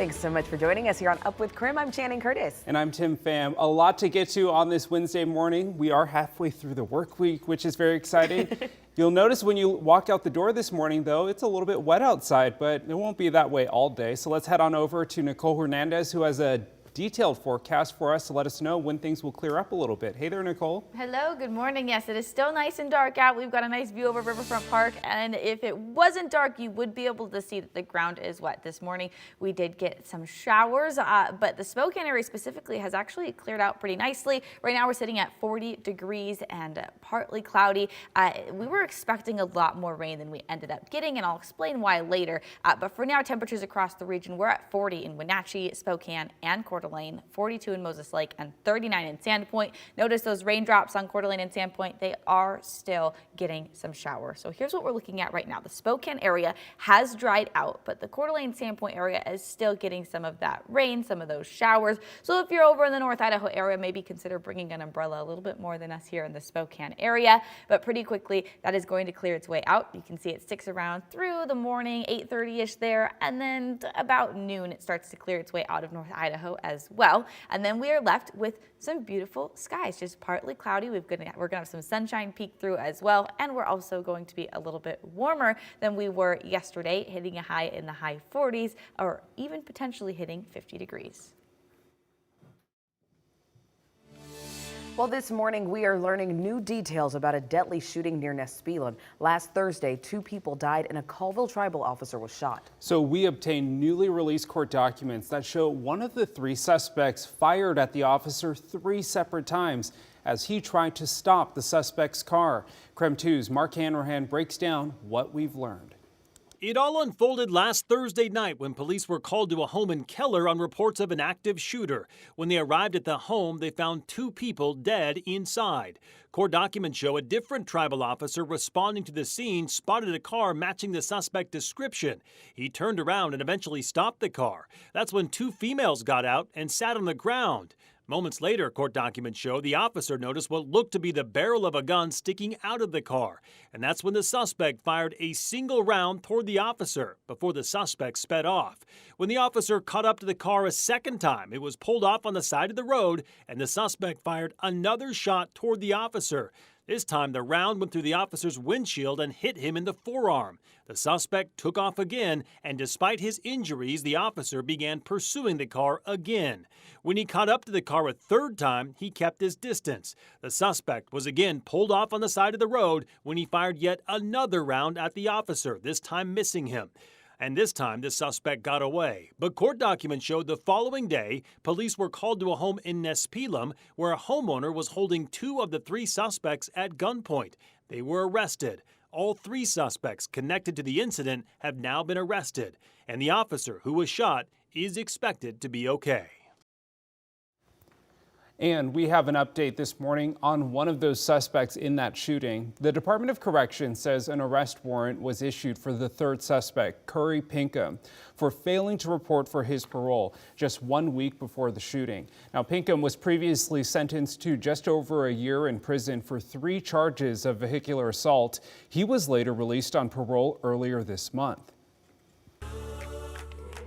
Thanks so much for joining us here on Up with KREM. I'm Channing Curtis. And I'm Tim Pham. A lot to get to on this Wednesday morning. We are halfway through the work week, which is very exciting. You'll notice when you walk out the door this morning, though, it's a little bit wet outside, but it won't be that way all day. So let's head on over to Nicole Hernandez, who has a detailed forecast for us to let us know when things will clear up a little bit. Hey there, Nicole. Hello, good morning. Yes, it is still nice and dark out. We've got a nice view over Riverfront Park, and if it wasn't dark, you would be able to see that the ground is wet. This morning we did get some showers, but the Spokane area specifically has actually cleared out pretty nicely. Right now we're sitting at 40 degrees and partly cloudy. We were expecting a lot more rain than we ended up getting, and I'll explain why later. But for now, temperatures across the region, we're at 40 in Wenatchee, Spokane, and Coeur d'Alene, 42 in Moses Lake, and 39 in Sandpoint. Notice those raindrops on Coeur d'Alene and Sandpoint, they are still getting some showers. So here's what we're looking at right now. The Spokane area has dried out, but the Coeur d'Alene Sandpoint area is still getting some of that rain, some of those showers. So if you're over in the North Idaho area, maybe consider bringing an umbrella, a little bit more than us here in the Spokane area. But pretty quickly, that is going to clear its way out. You can see it sticks around through the morning, 8:30-ish there, and then about noon, it starts to clear its way out of North Idaho as well. And then we are left with some beautiful skies, just partly cloudy. We're gonna have some sunshine peek through as well, and we're also going to be a little bit warmer than we were yesterday, hitting a high in the high 40s, or even potentially hitting 50 degrees. Well, this morning we are learning new details about a deadly shooting near Nespelem. Last Thursday, 2 people died and a Colville tribal officer was shot. So we obtained newly released court documents that show one of the 3 suspects fired at the officer 3 separate times as he tried to stop the suspect's car. KREM 2's Mark Hanrahan breaks down what we've learned. It all unfolded last Thursday night when police were called to a home in Keller on reports of an active shooter. When they arrived at the home, they found 2 people dead inside. Court documents show a different tribal officer responding to the scene spotted a car matching the suspect description. He turned around and eventually stopped the car. That's when 2 females got out and sat on the ground. Moments later, court documents show the officer noticed what looked to be the barrel of a gun sticking out of the car. And that's when the suspect fired a single round toward the officer before the suspect sped off. When the officer caught up to the car a second time, it was pulled off on the side of the road, and the suspect fired another shot toward the officer. This time, the round went through the officer's windshield and hit him in the forearm. The suspect took off again, and despite his injuries, the officer began pursuing the car again. When he caught up to the car a third time, he kept his distance. The suspect was again pulled off on the side of the road when he fired yet another round at the officer, this time missing him. And this time, the suspect got away. But court documents showed the following day, police were called to a home in Nespelem where a homeowner was holding 2 of the 3 suspects at gunpoint. They were arrested. All 3 suspects connected to the incident have now been arrested, and the officer who was shot is expected to be okay. And we have an update this morning on one of those suspects in that shooting. The Department of Corrections says an arrest warrant was issued for the 3rd suspect, Curry Pinkham, for failing to report for his parole just 1 week before the shooting. Now, Pinkham was previously sentenced to just over a year in prison for 3 charges of vehicular assault. He was later released on parole earlier this month.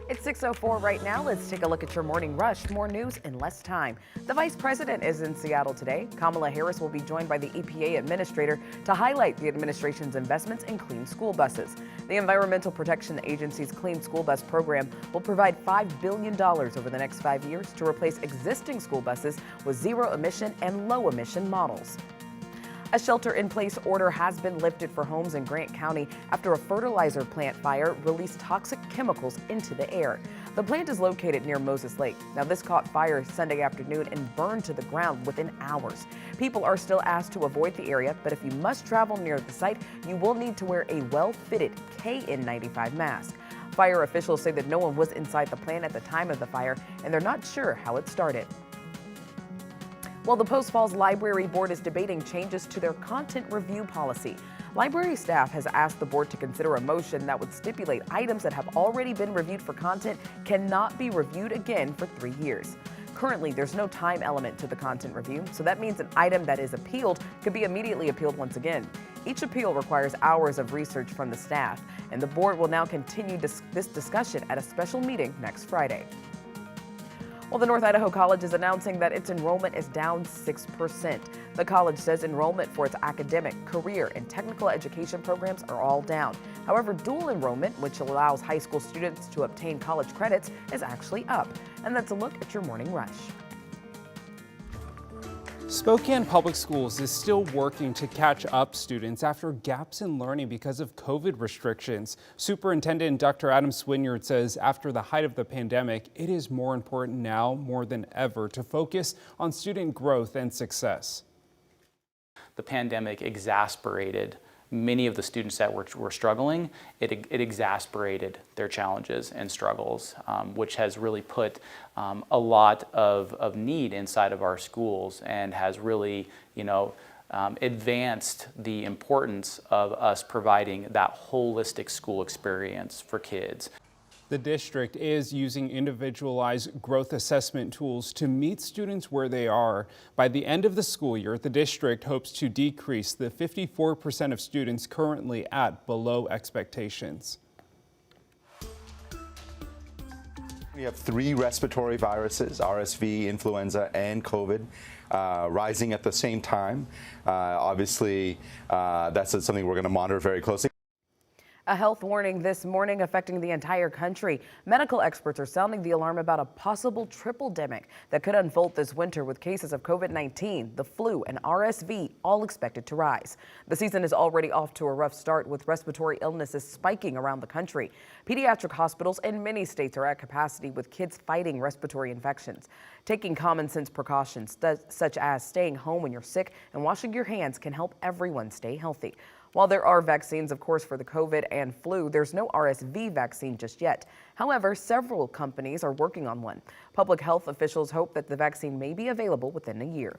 It's 6:04 right now. Let's take a look at your morning rush. More news in less time. The vice president is in Seattle today. Kamala Harris will be joined by the EPA administrator to highlight the administration's investments in clean school buses. The Environmental Protection Agency's Clean School Bus program will provide $5 billion over the next 5 years to replace existing school buses with zero-emission and low-emission models. A shelter-in-place order has been lifted for homes in Grant County after a fertilizer plant fire released toxic chemicals into the air. The plant is located near Moses Lake. Now, this caught fire Sunday afternoon and burned to the ground within hours. People are still asked to avoid the area, but if you must travel near the site, you will need to wear a well-fitted KN95 mask. Fire officials say that no one was inside the plant at the time of the fire, and they're not sure how it started. Well, the Post Falls Library Board is debating changes to their content review policy. Library staff has asked the board to consider a motion that would stipulate items that have already been reviewed for content cannot be reviewed again for 3 years. Currently, there's no time element to the content review, so that means an item that is appealed could be immediately appealed once again. Each appeal requires hours of research from the staff, and the board will now continue this discussion at a special meeting next Friday. Well, the North Idaho College is announcing that its enrollment is down 6%. The college says enrollment for its academic, career, and technical education programs are all down. However, dual enrollment, which allows high school students to obtain college credits, is actually up. And that's a look at your morning rush. Spokane Public Schools is still working to catch up students after gaps in learning because of COVID restrictions. Superintendent Dr. Adam Swinyard says after the height of the pandemic, it is more important now more than ever to focus on student growth and success. The pandemic exacerbated many of the students that were struggling. It exacerbated their challenges and struggles, which has really put a lot of need inside of our schools and has really, advanced the importance of us providing that holistic school experience for kids. The district is using individualized growth assessment tools to meet students where they are. By the end of the school year, the district hopes to decrease the 54% of students currently at below expectations. We have 3 respiratory viruses, RSV, influenza, and COVID, rising at the same time. Obviously, that's something we're going to monitor very closely. A health warning this morning affecting the entire country. Medical experts are sounding the alarm about a possible tripledemic that could unfold this winter with cases of COVID-19, the flu, and RSV all expected to rise. The season is already off to a rough start with respiratory illnesses spiking around the country. Pediatric hospitals in many states are at capacity with kids fighting respiratory infections. Taking common sense precautions such as staying home when you're sick and washing your hands can help everyone stay healthy. While there are vaccines, of course, for the COVID and flu, there's no RSV vaccine just yet. However, several companies are working on one. Public health officials hope that the vaccine may be available within a year.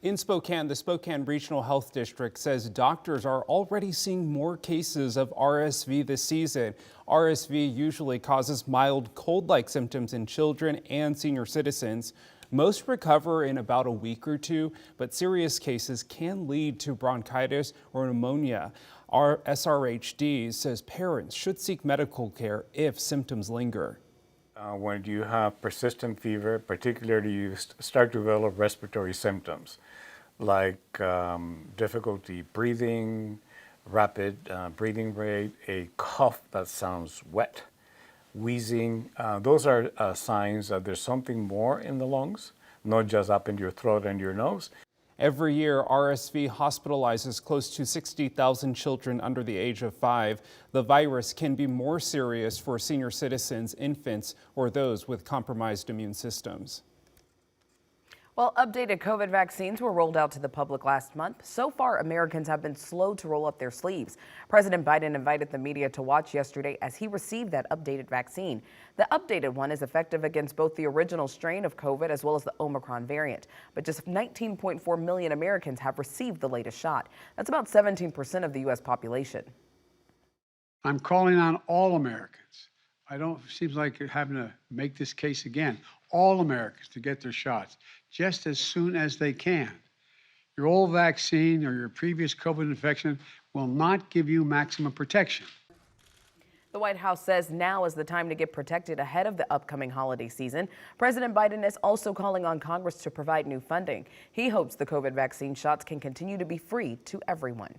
In Spokane, the Spokane Regional Health District says doctors are already seeing more cases of RSV this season. RSV usually causes mild cold-like symptoms in children and senior citizens. Most recover in about a week or two, but serious cases can lead to bronchitis or pneumonia. Our SRHD says parents should seek medical care if symptoms linger. When you have persistent fever, particularly you start to develop respiratory symptoms like difficulty breathing, rapid breathing rate, a cough that sounds wet, wheezing, those are signs that there's something more in the lungs, not just up in your throat and your nose. Every year, RSV hospitalizes close to 60,000 children under the age of 5. The virus can be more serious for senior citizens, infants, or those with compromised immune systems. Well, updated COVID vaccines were rolled out to the public last month. So far, Americans have been slow to roll up their sleeves. President Biden invited the media to watch yesterday as he received that updated vaccine. The updated one is effective against both the original strain of COVID as well as the Omicron variant. But just 19.4 million Americans have received the latest shot. That's about 17% of the U.S. population. I'm calling on all Americans. Seems like you're having to make this case again. All Americans to get their shots just as soon as they can. Your old vaccine or your previous COVID infection will not give you maximum protection. The White House says now is the time to get protected ahead of the upcoming holiday season. President Biden is also calling on Congress to provide new funding. He hopes the COVID vaccine shots can continue to be free to everyone.